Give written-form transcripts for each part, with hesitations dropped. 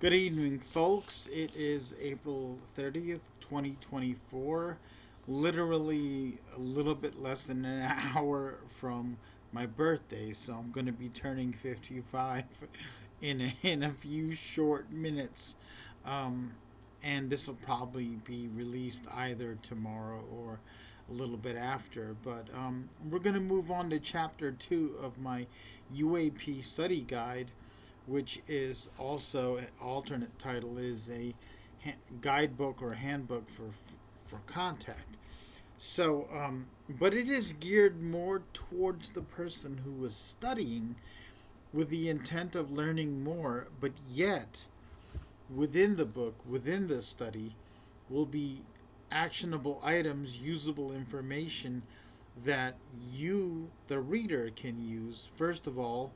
Good evening, folks. It is April 30th, 2024. Literally a little bit less than an hour from my birthday, so I'm going to be turning 55 in a few short minutes. Um, and this will probably be released either tomorrow or a little bit after. But we're going to move on to chapter 2 of my UAP study guide, which is also an alternate title is a guidebook or handbook for contact. So, but it is geared more towards the person who was studying with the intent of learning more, but yet within the book, within the study, will be actionable items, usable information that you, the reader, can use. First of all,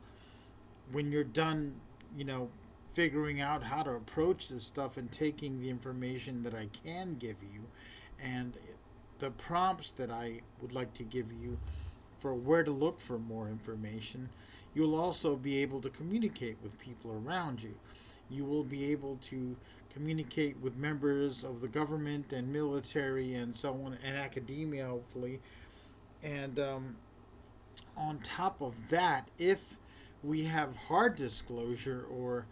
when you're done, you know, figuring out how to approach this stuff and taking the information that I can give you and the prompts that I would like to give you for where to look for more information, you'll also be able to communicate with people around you. You will be able to communicate with members of the government and military and so on, and academia, hopefully. And on top of that, if we have hard disclosure or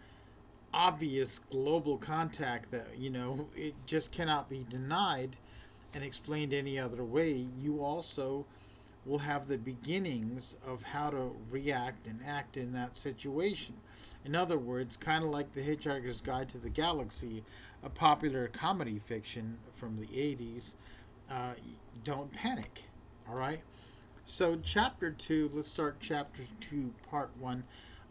obvious global contact that it just cannot be denied and explained any other way, you also will have the beginnings of how to react and act in that situation. In other words, kind of like The Hitchhiker's Guide to the Galaxy, a popular comedy fiction from the 80s. Don't panic, all right? So, chapter 2, let's start chapter 2, part 1.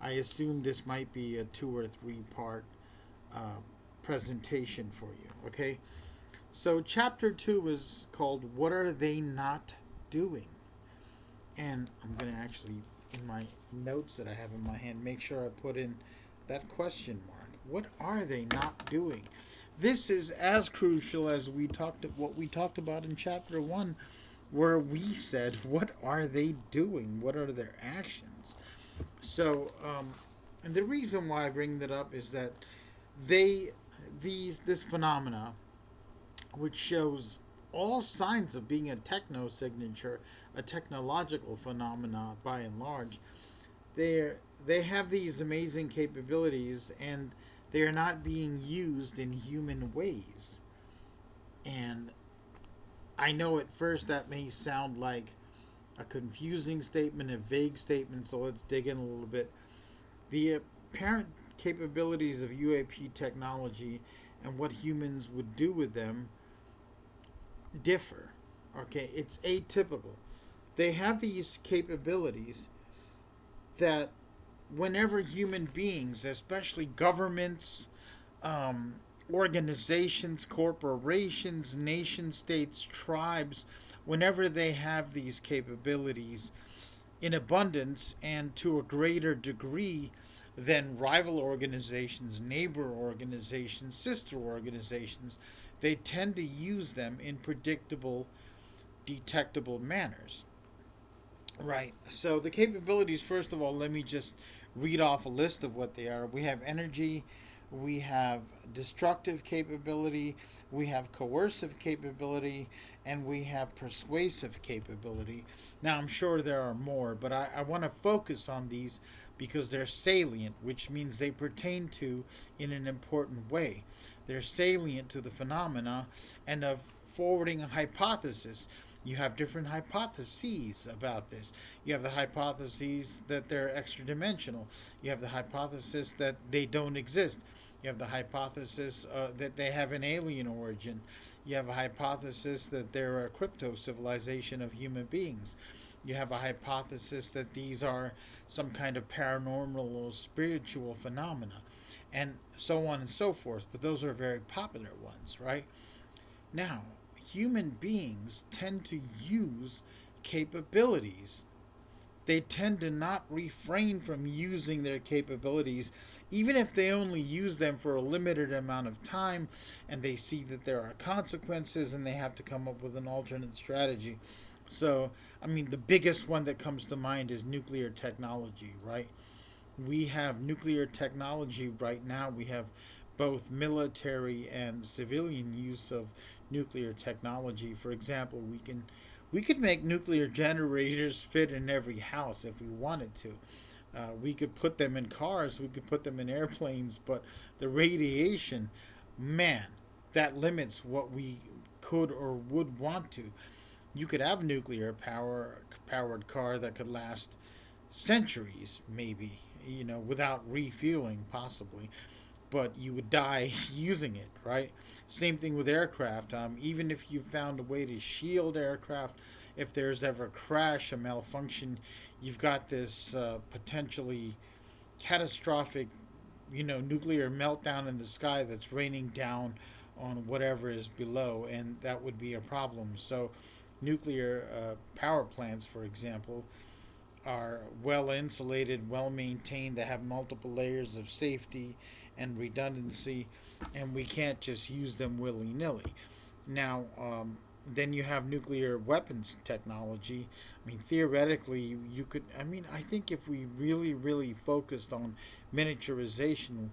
I assume this might be a 2 or 3 part uh, presentation for you, okay? So, chapter 2 is called What Are They Not Doing? And I'm going to actually, in my notes that I have in my hand, make sure I put in that question mark. What are they not doing? This is as crucial as what we talked about in chapter 1, where we said, what are they doing? What are their actions? So, and the reason why I bring that up is that this phenomena, which shows all signs of being a techno signature, a technological phenomena by and large, they have these amazing capabilities, and they are not being used in human ways. And I know at first that may sound like a confusing statement, a vague statement, so let's dig in a little bit. The apparent capabilities of UAP technology and what humans would do with them differ. Okay, it's atypical. They have these capabilities that whenever human beings, especially governments, um, organizations, corporations, nation states, tribes, whenever they have these capabilities in abundance and to a greater degree than rival organizations, neighbor organizations, sister organizations, they tend to use them in predictable, detectable manners. Right. So the capabilities, first of all, let me just read off a list of what they are. We have energy, we have destructive capability, we have coercive capability, and we have persuasive capability. Now, I'm sure there are more, but I want to focus on these because they're salient, which means they pertain to in an important way. They're salient to the phenomena and of forwarding a hypothesis. You have different hypotheses about this. You have the hypotheses that they're extra dimensional. You have the hypothesis that they don't exist. You have the hypothesis that they have an alien origin. You have a hypothesis that they're a crypto civilization of human beings. You have a hypothesis that these are some kind of paranormal or spiritual phenomena, and so on and so forth. But those are very popular ones, right? Now, human beings tend to use capabilities. They tend to not refrain from using their capabilities, even if they only use them for a limited amount of time and they see that there are consequences and they have to come up with an alternate strategy. So, I mean, the biggest one that comes to mind is nuclear technology, right? We have nuclear technology right now. We have both military and civilian use of nuclear technology. For example, we could make nuclear generators fit in every house if we wanted to. We could put them in cars, we could put them in airplanes, but the radiation, man, that limits what we could or would want to. You could have a nuclear powered car that could last centuries, maybe, without refueling, possibly, but you would die using it, right? Same thing with aircraft. Even if you found a way to shield aircraft, if there's ever a crash, a malfunction, you've got this potentially catastrophic, nuclear meltdown in the sky that's raining down on whatever is below, and that would be a problem. So, nuclear power plants, for example, are well insulated, well maintained. They have multiple layers of safety and redundancy, and we can't just use them willy nilly. Now, then you have nuclear weapons technology. I mean, theoretically, you could. I mean, I think if we really, really focused on miniaturization,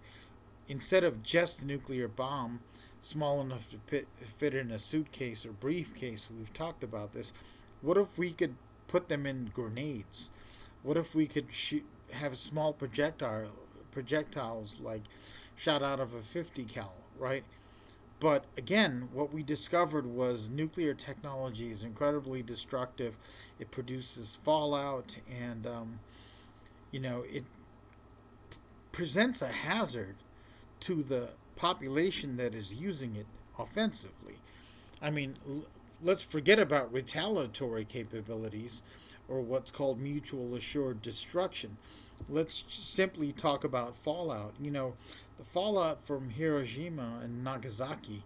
instead of just a nuclear bomb, small enough to fit in a suitcase or briefcase, we've talked about this. What if we could put them in grenades? What if we could have small projectiles like shot out of a 50 cal, right? But again, what we discovered was nuclear technology is incredibly destructive. It produces fallout, and it presents a hazard to the population that is using it offensively. I mean, let's forget about retaliatory capabilities or what's called mutual assured destruction. Let's simply talk about fallout. The fallout from Hiroshima and Nagasaki,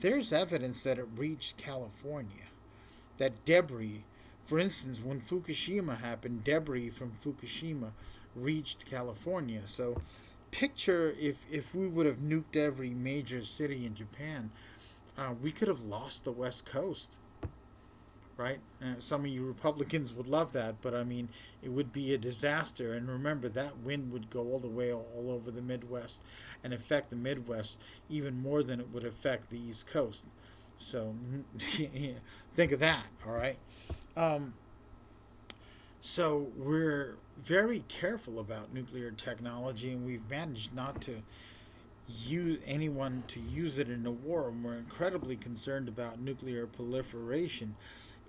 there's evidence that it reached California. That debris, for instance, when Fukushima happened, debris from Fukushima reached California. So picture if we would have nuked every major city in Japan, we could have lost the West Coast, right? Some of you Republicans would love that, but I mean, it would be a disaster. And remember, that wind would go all the way all over the Midwest and affect the Midwest even more than it would affect the East Coast. So think of that, all right? So we're very careful about nuclear technology, and we've managed not to use anyone to use it in a war. And we're incredibly concerned about nuclear proliferation,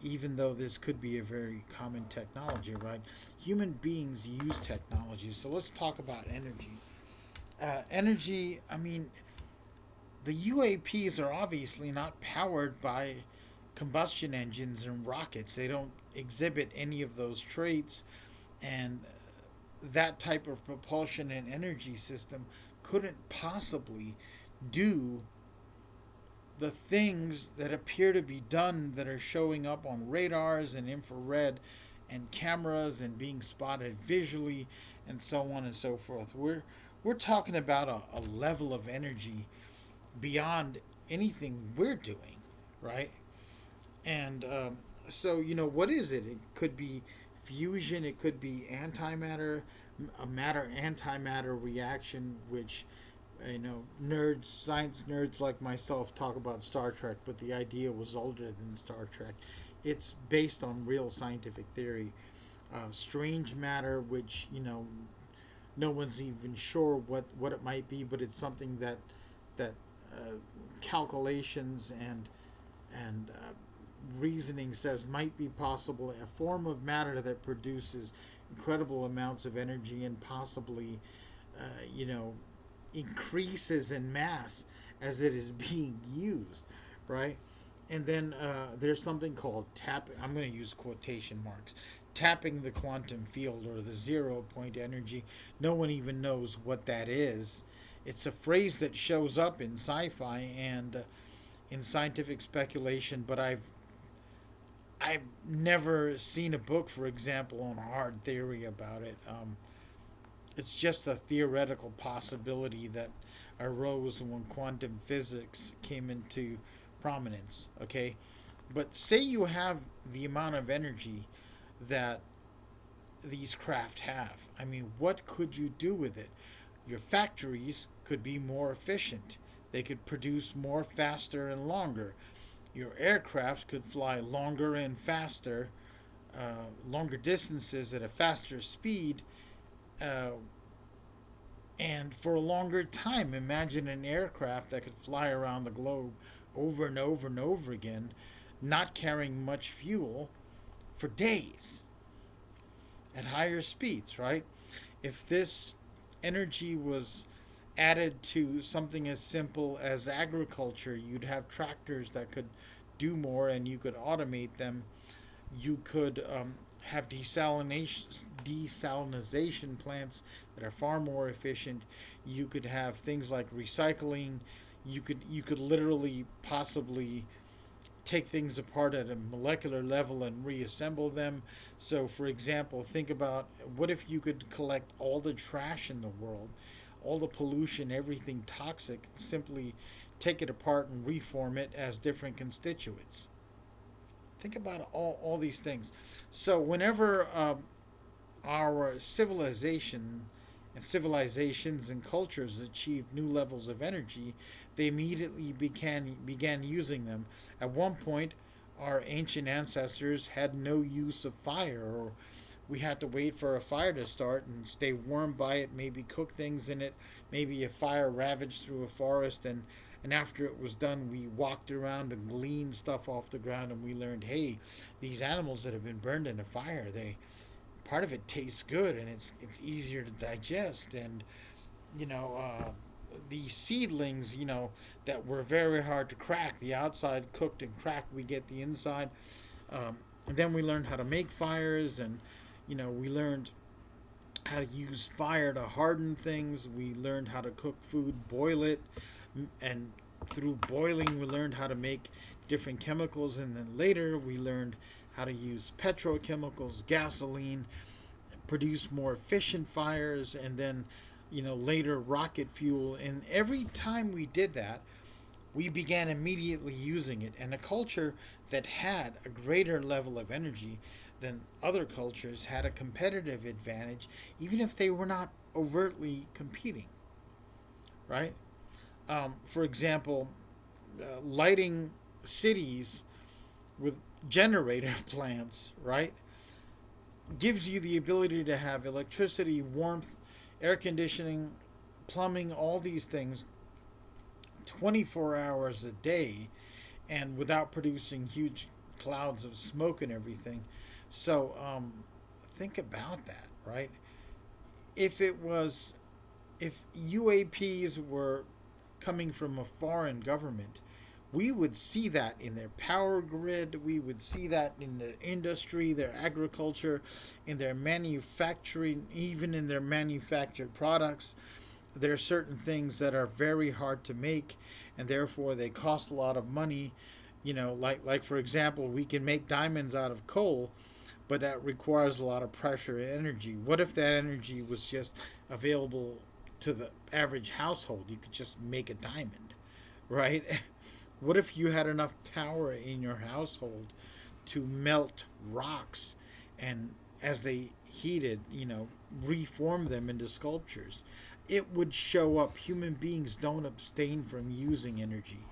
even though this could be a very common technology, right? Human beings use technology. So let's talk about energy. Energy, I mean, the UAPs are obviously not powered by combustion engines and rockets. They don't exhibit any of those traits, and that type of propulsion and energy system couldn't possibly do the things that appear to be done that are showing up on radars and infrared and cameras and being spotted visually and so on and so forth. We're talking about a level of energy beyond anything we're doing, right? And so, what is it? It could be fusion, it could be antimatter, a matter antimatter reaction, which, nerds, science nerds like myself talk about Star Trek, but the idea was older than Star Trek. It's based on real scientific theory. Strange matter, which, no one's even sure what it might be, but it's something that calculations and reasoning says might be possible, a form of matter that produces incredible amounts of energy and possibly, increases in mass as it is being used, right? And then there's something called tap. I'm going to use quotation marks. Tapping the quantum field, or the 0 point energy. No one even knows what that is. It's a phrase that shows up in sci-fi and in scientific speculation, but I've never seen a book, for example, on hard theory about it. It's just a theoretical possibility that arose when quantum physics came into prominence. Okay, but say you have the amount of energy that these craft have. I mean, what could you do with it? Your factories could be more efficient. They could produce more faster and longer. Your aircraft could fly longer and faster, longer distances at a faster speed, uh, and for a longer time. Imagine an aircraft that could fly around the globe over and over and over again, not carrying much fuel for days at higher speeds, right? If this energy was added to something as simple as agriculture, you'd have tractors that could do more and you could automate them. You could have desalination plants that are far more efficient. You could have things like recycling. You could literally possibly take things apart at a molecular level and reassemble them. So, for example, think about what if you could collect all the trash in the world, all the pollution, everything toxic, simply take it apart and reform it as different constituents. Think about all these things. So, whenever our civilization and civilizations and cultures achieved new levels of energy, they immediately began using them. At one point, our ancient ancestors had no use of fire, or we had to wait for a fire to start and stay warm by it, maybe cook things in it, maybe a fire ravaged through a forest, and after it was done, we walked around and gleaned stuff off the ground, and we learned, hey, these animals that have been burned in a fire, they part of it tastes good and it's easier to digest, and you know the seedlings, that were very hard to crack, the outside cooked and cracked, we get the inside. And then we learned how to make fires, and we learned how to use fire to harden things. We learned how to cook food, boil it, and through boiling we learned how to make different chemicals, and then later we learned how to use petrochemicals, gasoline, produce more efficient fires, and then later rocket fuel. And every time we did that, we began immediately using it. And a culture that had a greater level of energy than other cultures had a competitive advantage, even if they were not overtly competing, right? For example, lighting cities with generator plants, right, gives you the ability to have electricity, warmth, air conditioning, plumbing, all these things 24 hours a day, and without producing huge clouds of smoke and everything. So think about that, right? If it was, if UAPs were coming from a foreign government, we would see that in their power grid. We would see that in their industry, their agriculture, in their manufacturing, even in their manufactured products. There are certain things that are very hard to make, and therefore they cost a lot of money. Like for example, we can make diamonds out of coal, but that requires a lot of pressure and energy. What if that energy was just available to the average household? You could just make a diamond, right? What if you had enough power in your household to melt rocks and, as they heated, reform them into sculptures? It would show up. Human beings don't abstain from using energy,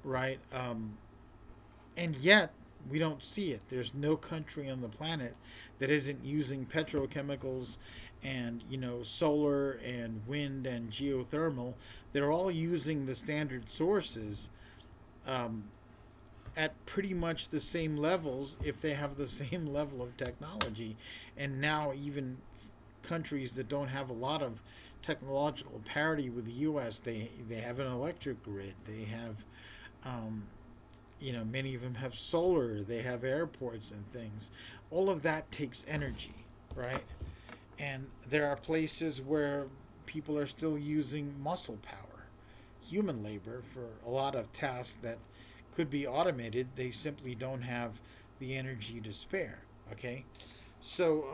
right? And yet, we don't see it. There's no country on the planet that isn't using petrochemicals and solar and wind and geothermal. They're all using the standard sources um, at pretty much the same levels, if they have the same level of technology. And now even countries that don't have a lot of technological parity with the U.S., they have an electric grid. They have many of them have solar. They have airports and things. All of that takes energy, right? And there are places where people are still using muscle power, human labor, for a lot of tasks that could be automated. They simply don't have the energy to spare. Okay, so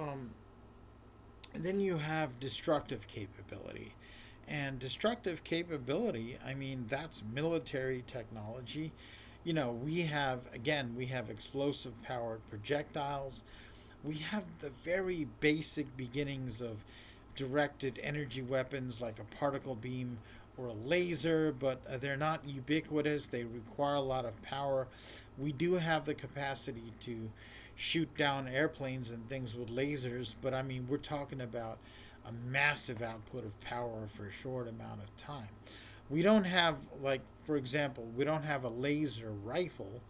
and then you have destructive capability. And destructive capability, I mean, that's military technology. We have explosive powered projectiles. We have the very basic beginnings of directed energy weapons like a particle beam or a laser, but they're not ubiquitous. They require a lot of power. We do have the capacity to shoot down airplanes and things with lasers, but I mean, we're talking about a massive output of power for a short amount of time. We don't have, like, for example, we don't have a laser rifle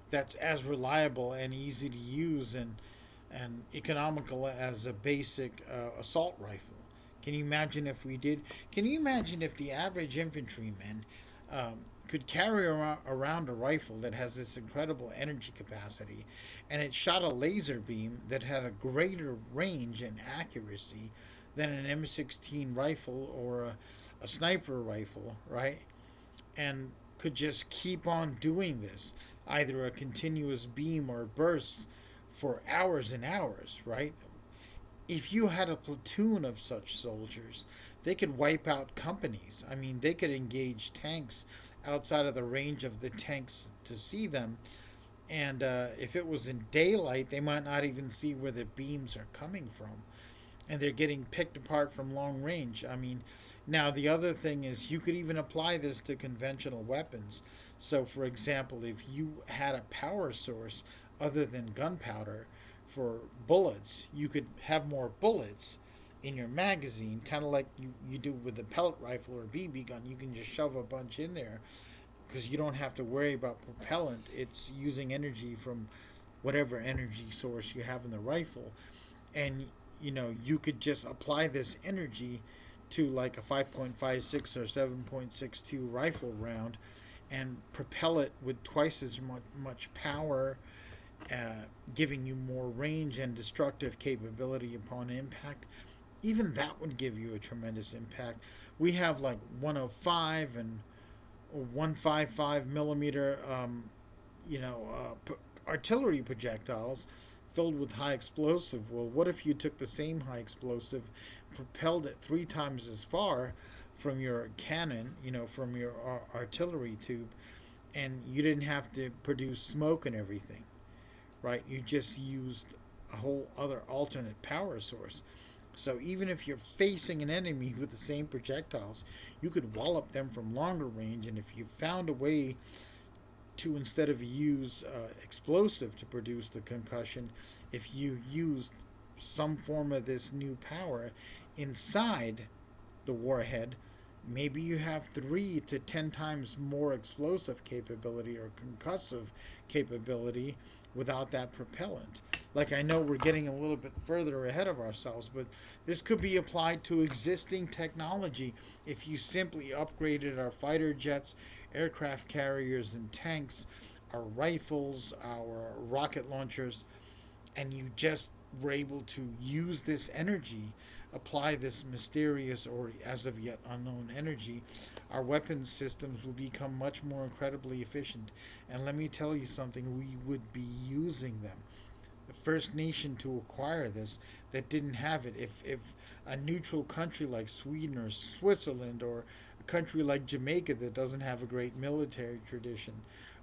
that's as reliable and easy to use and economical as a basic assault rifle. Can you imagine if we did? Can you imagine if the average infantryman could carry around a rifle that has this incredible energy capacity and it shot a laser beam that had a greater range and accuracy than an M16 rifle or a sniper rifle, right? And could just keep on doing this, either a continuous beam or bursts for hours and hours, right? If you had a platoon of such soldiers, they could wipe out companies. I mean, they could engage tanks outside of the range of the tanks to see them. And if it was in daylight, they might not even see where the beams are coming from. And they're getting picked apart from long range. I mean, now the other thing is you could even apply this to conventional weapons. So, for example, if you had a power source other than gunpowder for bullets, you could have more bullets in your magazine, kind of like you do with a pellet rifle or a BB gun. You can just shove a bunch in there because you don't have to worry about propellant. It's using energy from whatever energy source you have in the rifle. And, you know, you could just apply this energy to like a 5.56 or 7.62 rifle round and propel it with twice as much power, giving you more range and destructive capability upon impact. Even that would give you a tremendous impact. We have like 105 and 155 millimeter, artillery projectiles filled with high explosive. Well, what if you took the same high explosive, propelled it 3 times as far from your cannon, from your artillery tube, and you didn't have to produce smoke and everything, right? You just used a whole other alternate power source. So even if you're facing an enemy with the same projectiles, you could wallop them from longer range. And if you found a way to, instead of use explosive to produce the concussion, if you used some form of this new power inside the warhead, maybe you have 3 to 10 times more explosive capability or concussive capability without that propellant. Like, I know we're getting a little bit further ahead of ourselves, but this could be applied to existing technology if you simply upgraded our fighter jets, aircraft carriers, and tanks, our rifles, our rocket launchers, and you just were able to use this energy, apply this mysterious or as of yet unknown energy. Our weapons systems will become much more incredibly efficient. And let me tell you something, we would be using them. The first nation to acquire this that didn't have it, if a neutral country like Sweden or Switzerland, or a country like Jamaica that doesn't have a great military tradition,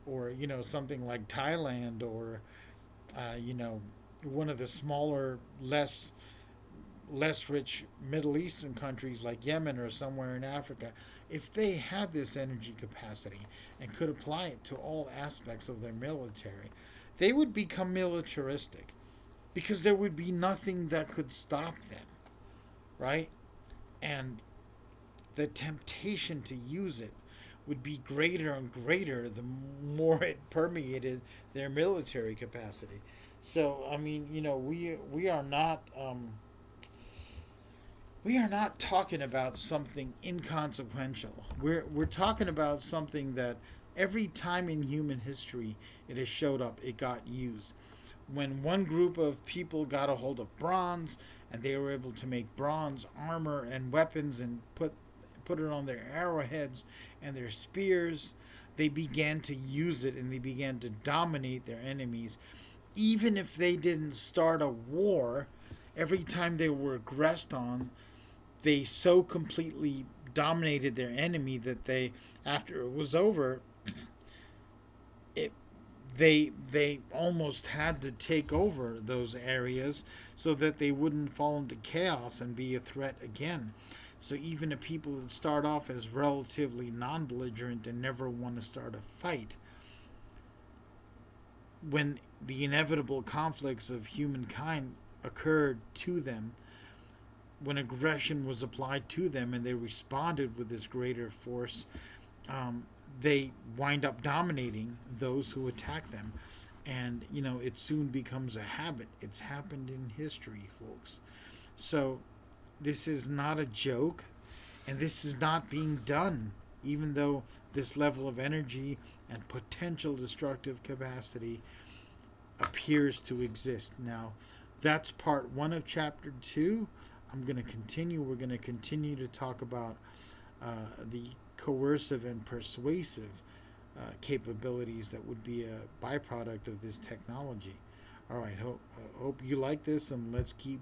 or something like Thailand, or one of the smaller, less rich Middle Eastern countries like Yemen or somewhere in Africa, if they had this energy capacity and could apply it to all aspects of their military, they would become militaristic because there would be nothing that could stop them, right? And the temptation to use it would be greater and greater the more it permeated their military capacity. So, I mean, we are not talking about something inconsequential. We're talking about something that every time in human history it has showed up, it got used. When one group of people got a hold of bronze and they were able to make bronze armor and weapons and put it on their arrowheads and their spears, they began to use it and they began to dominate their enemies. Even if they didn't start a war, every time they were aggressed on, they so completely dominated their enemy that they, after it was over, it they almost had to take over those areas so that they wouldn't fall into chaos and be a threat again. So even the people that start off as relatively non-belligerent and never want to start a fight, when the inevitable conflicts of humankind occurred to them, when aggression was applied to them and they responded with this greater force, they wind up dominating those who attack them. And, it soon becomes a habit. It's happened in history, folks. So this is not a joke, and this is not being done, even though this level of energy and potential destructive capacity appears to exist. Now, that's part one of chapter two. I'm going to continue. We're going to continue to talk about the coercive and persuasive capabilities that would be a byproduct of this technology. All right, hope you like this, and let's keep